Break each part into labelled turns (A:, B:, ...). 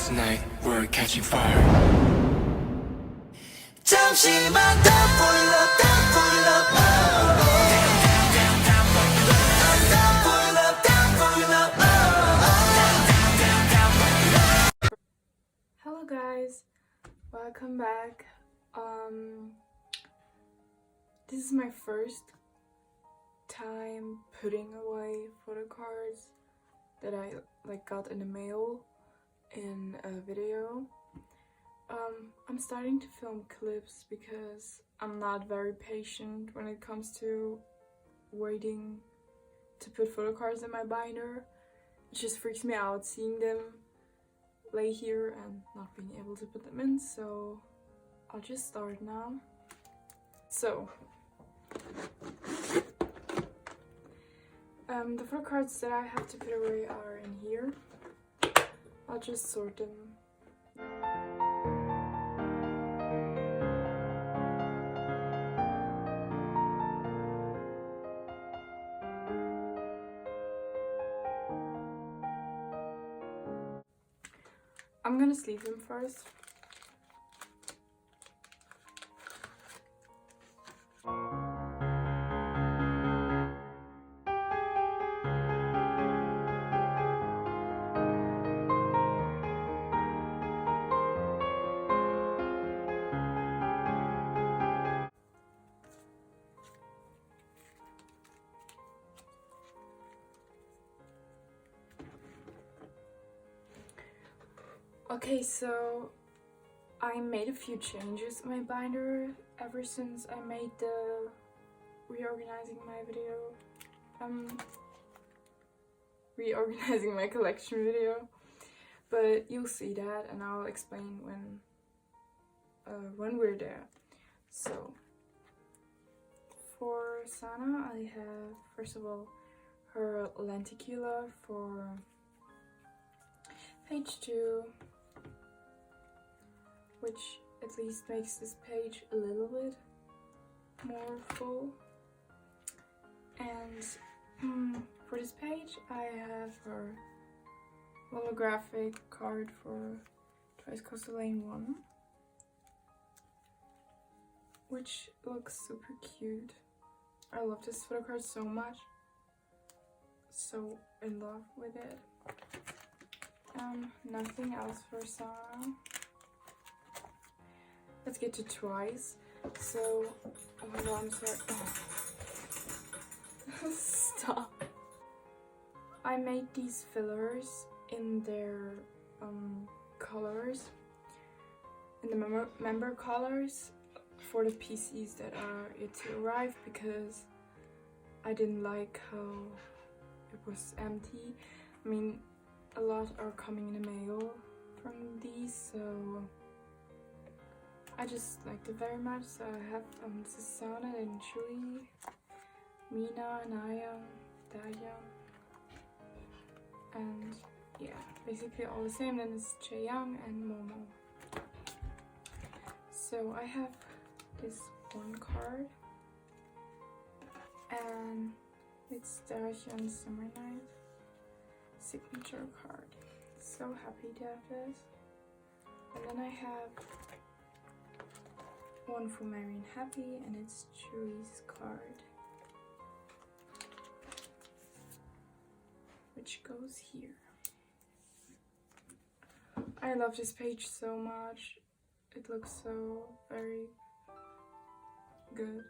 A: Tonight we're catching fire.
B: 잠시만 더 불러
C: Hello guys, welcome back. This is my first time putting away photo cards that I got in the mail in a video. I'm starting to film clips because I'm not very patient when it comes to waiting to put photo cards in my binder. It just freaks me out seeing them lay here and not being able to put them in, so I'll just start now. So the photo cards that I have to put away are in here. I'll just sort them. I'm gonna sleeve them first. Okay, so I made a few changes in my binder ever since I made the reorganizing my video, reorganizing my collection video, but you'll see that and I'll explain when we're there. So for Sana, I have first of all her lenticula for page 2, which at least makes this page a little bit more full. And for this page I have her holographic card for Twice Coastal Lane 1, which looks super cute. I love this photo card so much. So in love with it. Nothing else for Sarah. Let's get to Twice. So, oh my god, I'm sorry. Oh. Stop. I made these fillers in their colors, in the member colors for the PCs that are yet to arrive, because I didn't like how it was empty. I mean, a lot are coming in the mail from these, so I just liked it very much. So I have Susanna and Chui, Mina, Naya, Daya, and yeah, basically all the same. Then it's Chaeyoung and Momo. So I have this one card, and it's Dahyun's Summer Night signature card. So happy to have this. And then I have one for Marion Happy, and it's Chewy's card, which goes here. I love this page so much. It looks so very good.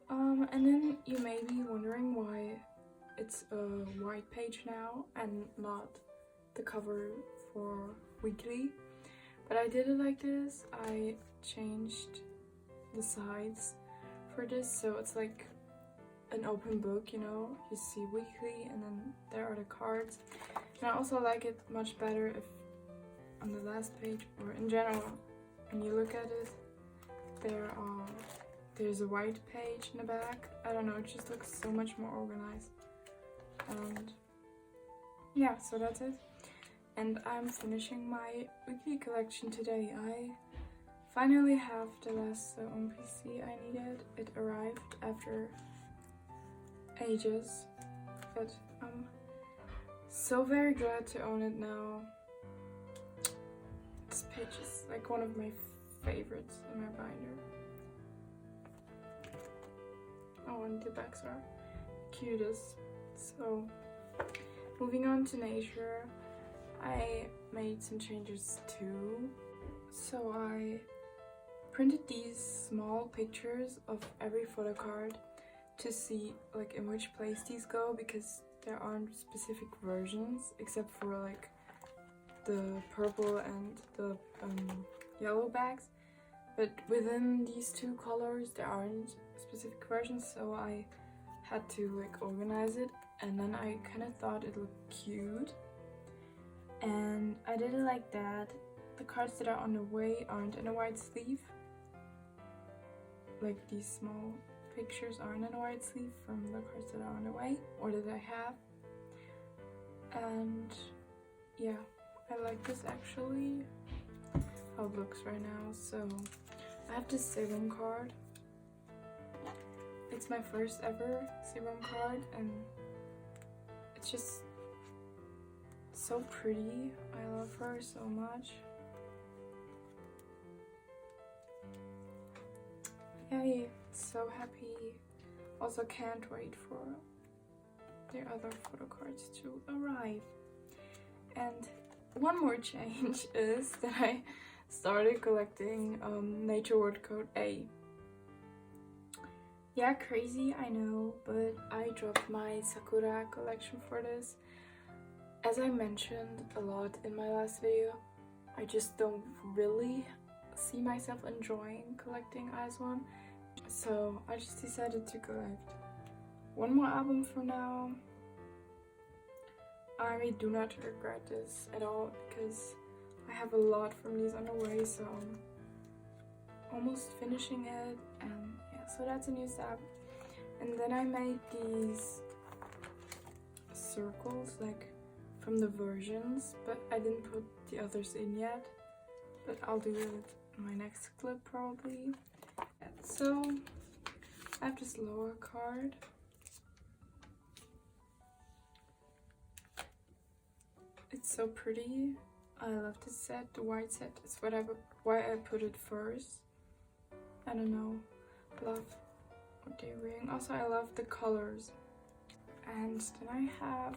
C: And then you may be wondering why it's a white page now and not the cover for Weekly, but I did it like this. I changed the sides for this, so it's like an open book, you know. You see Weekly and then there are the cards. And I also like it much better if on the last page, or in general, when you look at it, there's a white page in the back. I don't know, it just looks so much more organized. And yeah, so that's it. And I'm finishing my Weekly collection today. I finally have the last One PC I needed. It arrived after ages, but I'm so very glad to own it now. this page is like one of my favorites in my binder. Oh, and the backs are cutest. So, moving on to nature, I made some changes too. So I printed these small pictures of every photo card to see like in which place these go, because there aren't specific versions except for like the purple and the yellow bags, but within these two colors there aren't specific versions, so I had to like organize it, and then I kind of thought it looked cute and I did it like that. The cards that are on the way aren't in a white sleeve, like these small pictures aren't in a white sleeve from the cards that are on the way or that I have. And yeah, I like this actually, how it looks right now. So I have this serum card. It's my first ever serum card and it's just so pretty. I love her so much. Yay, so happy. Also can't wait for their other photo cards to arrive. And one more change is that I started collecting Nature Word Code A. Yeah, crazy, I know, but I dropped my Sakura collection for this. As I mentioned a lot in my last video, I just don't really see myself enjoying collecting izone, so I just decided to collect one more album for now. I do not regret this at all because I have a lot from these on the way, so I'm almost finishing it, and yeah, so that's a new step. And then I made these circles like from the versions, but I didn't put the others in yet, but I'll do it in my next clip probably. So I have this lower card. It's so pretty. I love this set. The white set is why I put it first. I don't know. Love what they're wearing. Also, I love the colors. And then I have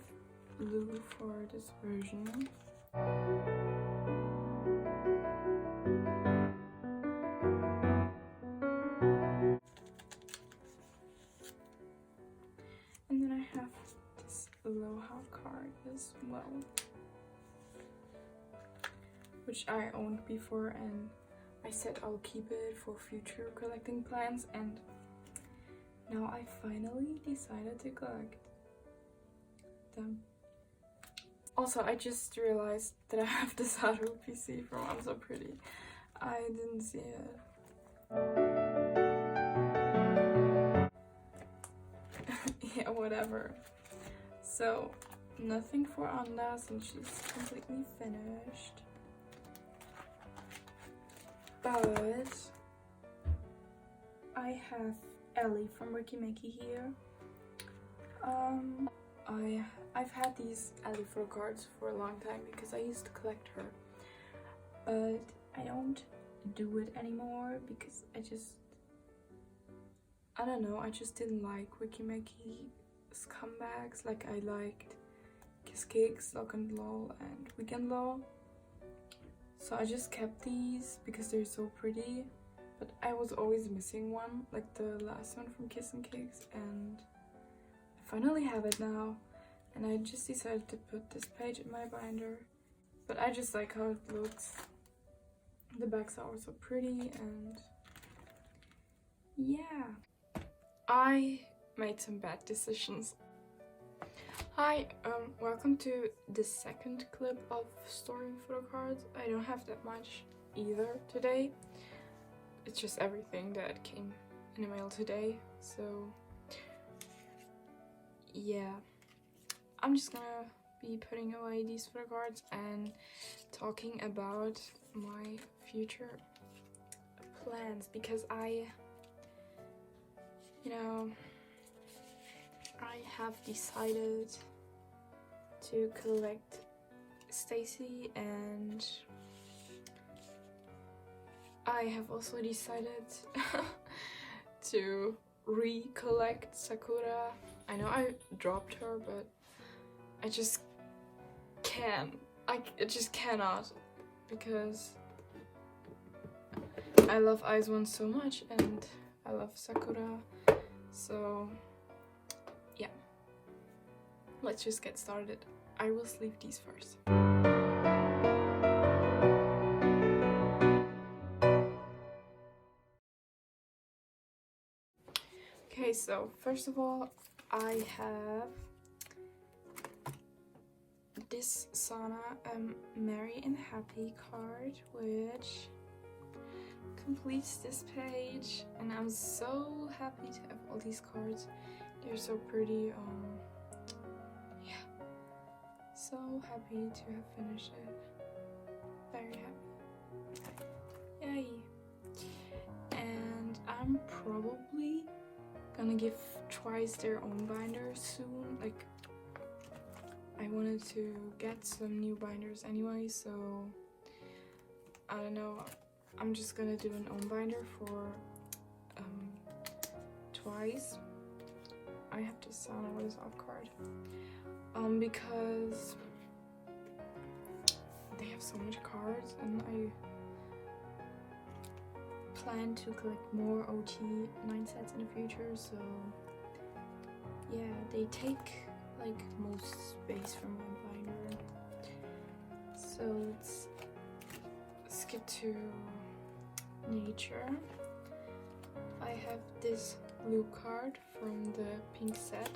C: blue for this version. And then I have this Aloha card as well, which I owned before, and I said I'll keep it for future collecting plans, and now I finally decided to collect them. Also, I just realized that I have this Haru PC from I'm So Pretty. I didn't see it. Yeah, whatever. So, nothing for Anda since she's completely finished. But I have Ellie from Ricky Mickey here. I've had these Ellie photocards for a long time because I used to collect her, but I don't do it anymore because I don't know, I just didn't like Ricky Mickey's comebacks like I liked Kiss Kicks, Lock and Lol, and Weekend Law. So I just kept these because they're so pretty, but I was always missing one, like the last one from Kiss and Kicks, and I finally have it now, and I just decided to put this page in my binder. But I just like how it looks. The backs are also pretty, and yeah. I made some bad decisions. Hi, welcome to the second clip of storing photo cards. I don't have that much either today. It's just everything that came in the mail today, so yeah. I'm just gonna be putting away these photo cards and talking about my future plans, because I have decided to collect Stacy and I have also decided to recollect Sakura. I know I dropped her, but I just can't. I just cannot, because I love izone so much and I love Sakura. So yeah, let's just get started. I will sleeve these first. Okay, so first of all, I have this Sana Merry and Happy card, which completes this page, and I'm so happy to have all these cards. They're so pretty. Yeah, so happy to have finished it. Very happy. Yay! And I'm probably gonna give Twice their own binders soon. Like, I wanted to get some new binders anyway, so I don't know. I'm just gonna do an own binder for Twice. I have to Sana what is off card. Because they have so much cards, and I plan to collect more OT 9 sets in the future, so yeah, they take like most space from my binder. So let's skip to nature. I have this blue card from the pink set.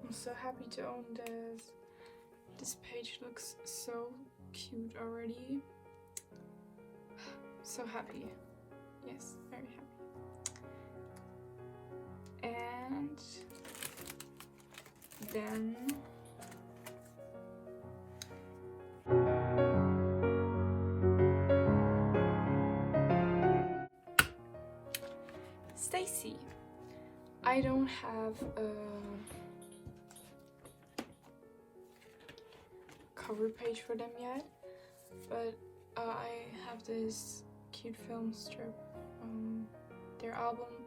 C: I'm so happy to own this. This page looks so cute already. So happy. Yes, very happy. And then Stacy. I don't have a cover page for them yet, but I have this cute film strip from their album.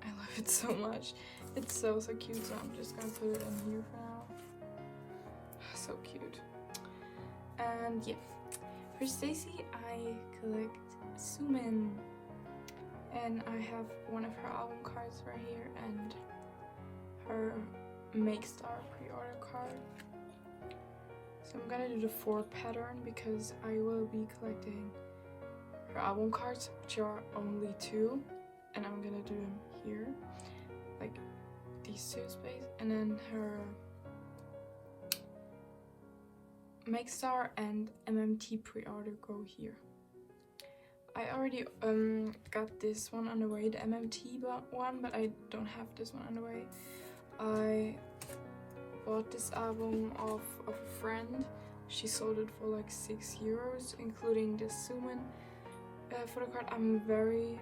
C: I love it so much. It's so cute, so I'm just gonna put it in here for now. So cute. And yeah, for Stacy, I collect Sumin, and I have one of her album cards right here and her Make Star pre-order card. So I'm gonna do the 4 pattern because I will be collecting her album cards, which are only 2, and I'm gonna do them here, like these 2 space, and then her Make Star and MMT pre-order go here. I already got this one on the way, the MMT one, but I don't have this one on the way. I bought this album off of a friend. She sold it for like €6, including the Sumin photocard. I'm very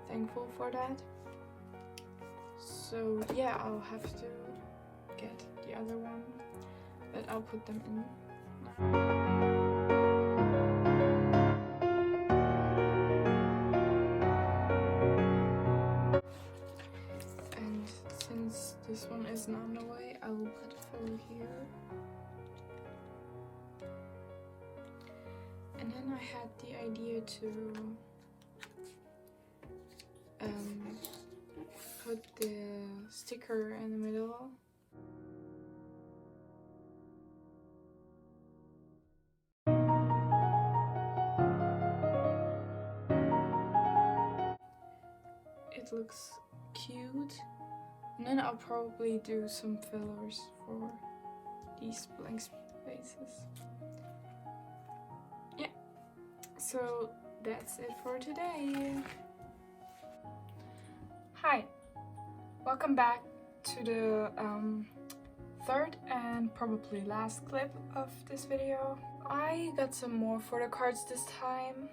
C: thankful for that. So yeah, I'll have to get the other one, but I'll put them in. And since this one isn't on the way, I will put a photo here. And then I had the idea to put the sticker in the middle. It looks cute. And then I'll probably do some fillers for these blank spaces. Yeah, so that's it for today. Hi, welcome back to the third and probably last clip of this video. I got some more photocards this time.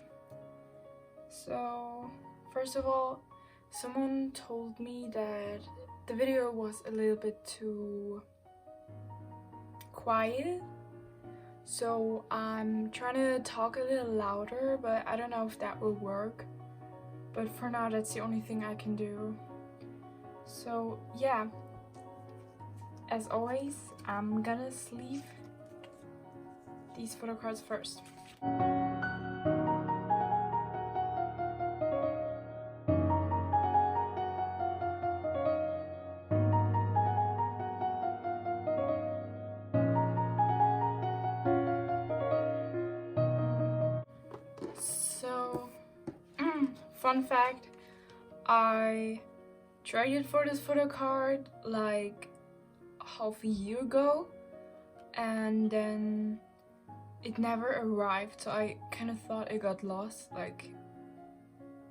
C: So first of all, someone told me that the video was a little bit too quiet, So I'm trying to talk a little louder, but I don't know if that will work. But for now, that's the only thing I can do. So yeah, as always, I'm gonna sleeve these photo cards first. So, fun fact, I traded for this photo card like half a year ago, and then it never arrived, so I kind of thought it got lost. Like,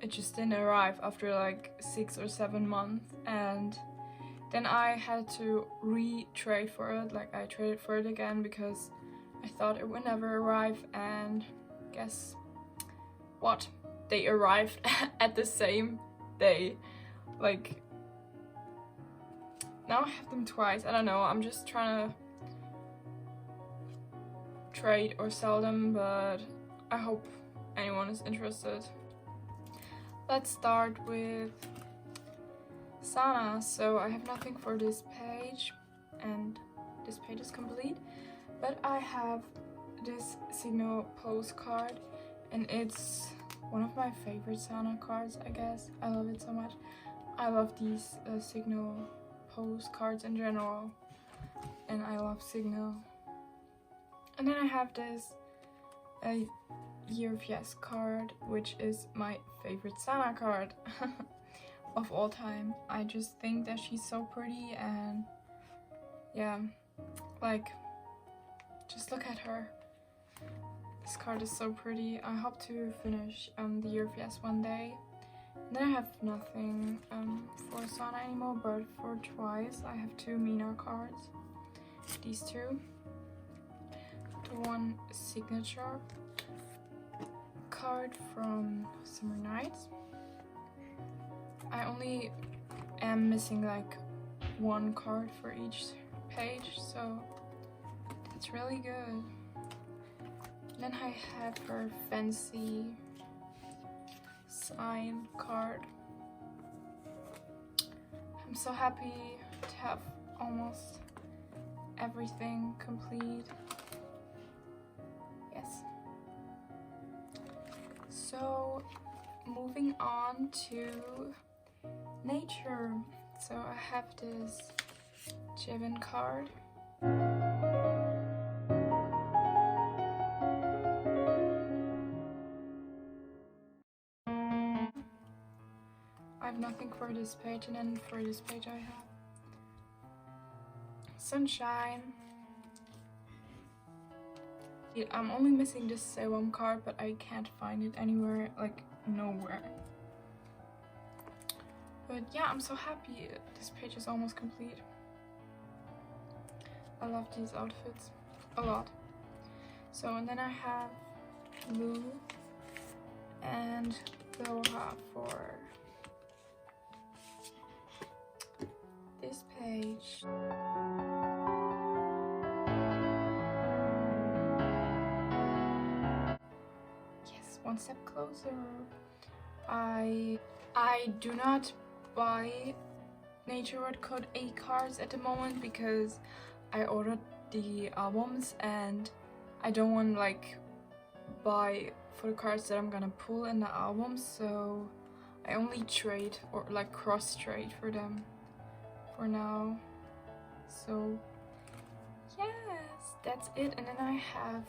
C: it just didn't arrive after like 6 or 7 months, and then I had to re-trade for it. Like, I traded for it again because I thought it would never arrive, and guess what? They arrived at the same day. Like, now I have them twice. I don't know, I'm just trying to trade or sell them, but I hope anyone is interested. Let's start with Sana. So I have nothing for this page, and this page is complete, but I have this signal postcard, and it's one of my favorite Sana cards, I guess. I love it so much. I love these signal postcards in general, and I love signal. And then I have this Year of Yes card, which is my favorite Sana card of all time. I just think that she's so pretty, and yeah, like, just look at her. This card is so pretty. I hope to finish the Year of Yes one day. And then I have nothing for Sana anymore, but for Twice I have 2 Mina cards. These two. The one signature card from Summer Nights. I only am missing like 1 card for each page, so that's really good. Then I have her fancy sign card. I'm so happy to have almost everything complete. Yes. So moving on to nature. So I have this Jiven card. I have nothing for this page, and then for this page I have Sunshine. Yeah, I'm only missing this Sewam card, but I can't find it anywhere, like nowhere. But yeah, I'm so happy this page is almost complete. I love these outfits a lot. So, and then I have Blue and Loha for this page. Yes, one step closer. I do not buy Nature Red Code A cards at the moment because I ordered the albums, and I don't want to like buy for the cards that I'm gonna pull in the albums, so I only trade or like cross trade for them for now. So yes, that's it. And then I have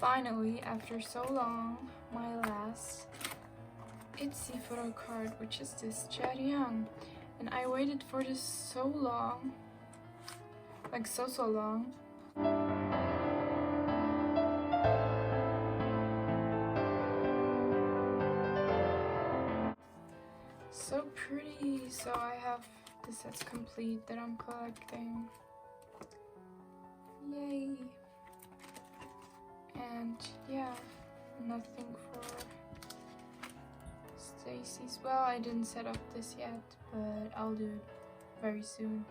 C: finally, after so long, my last itzy photo card, which is this Chaeryeong. And I waited for this so long, like so long. So pretty. So I have this set's complete that I'm collecting. Yay. And yeah, nothing for Stacy's. Well, I didn't set up this yet, but I'll do it very soon.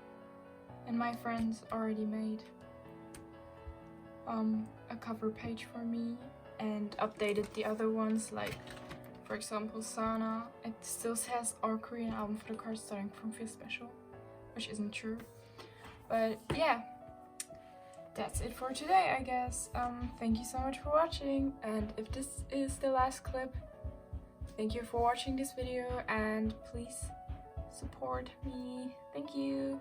C: And my friends already made a cover page for me and updated the other ones, like for example Sana. It still says our Korean album photocard starting from 5th special, which isn't true. But yeah, that's it for today, I guess. Thank you so much for watching, and if this is the last clip, thank you for watching this video and please support me. Thank you.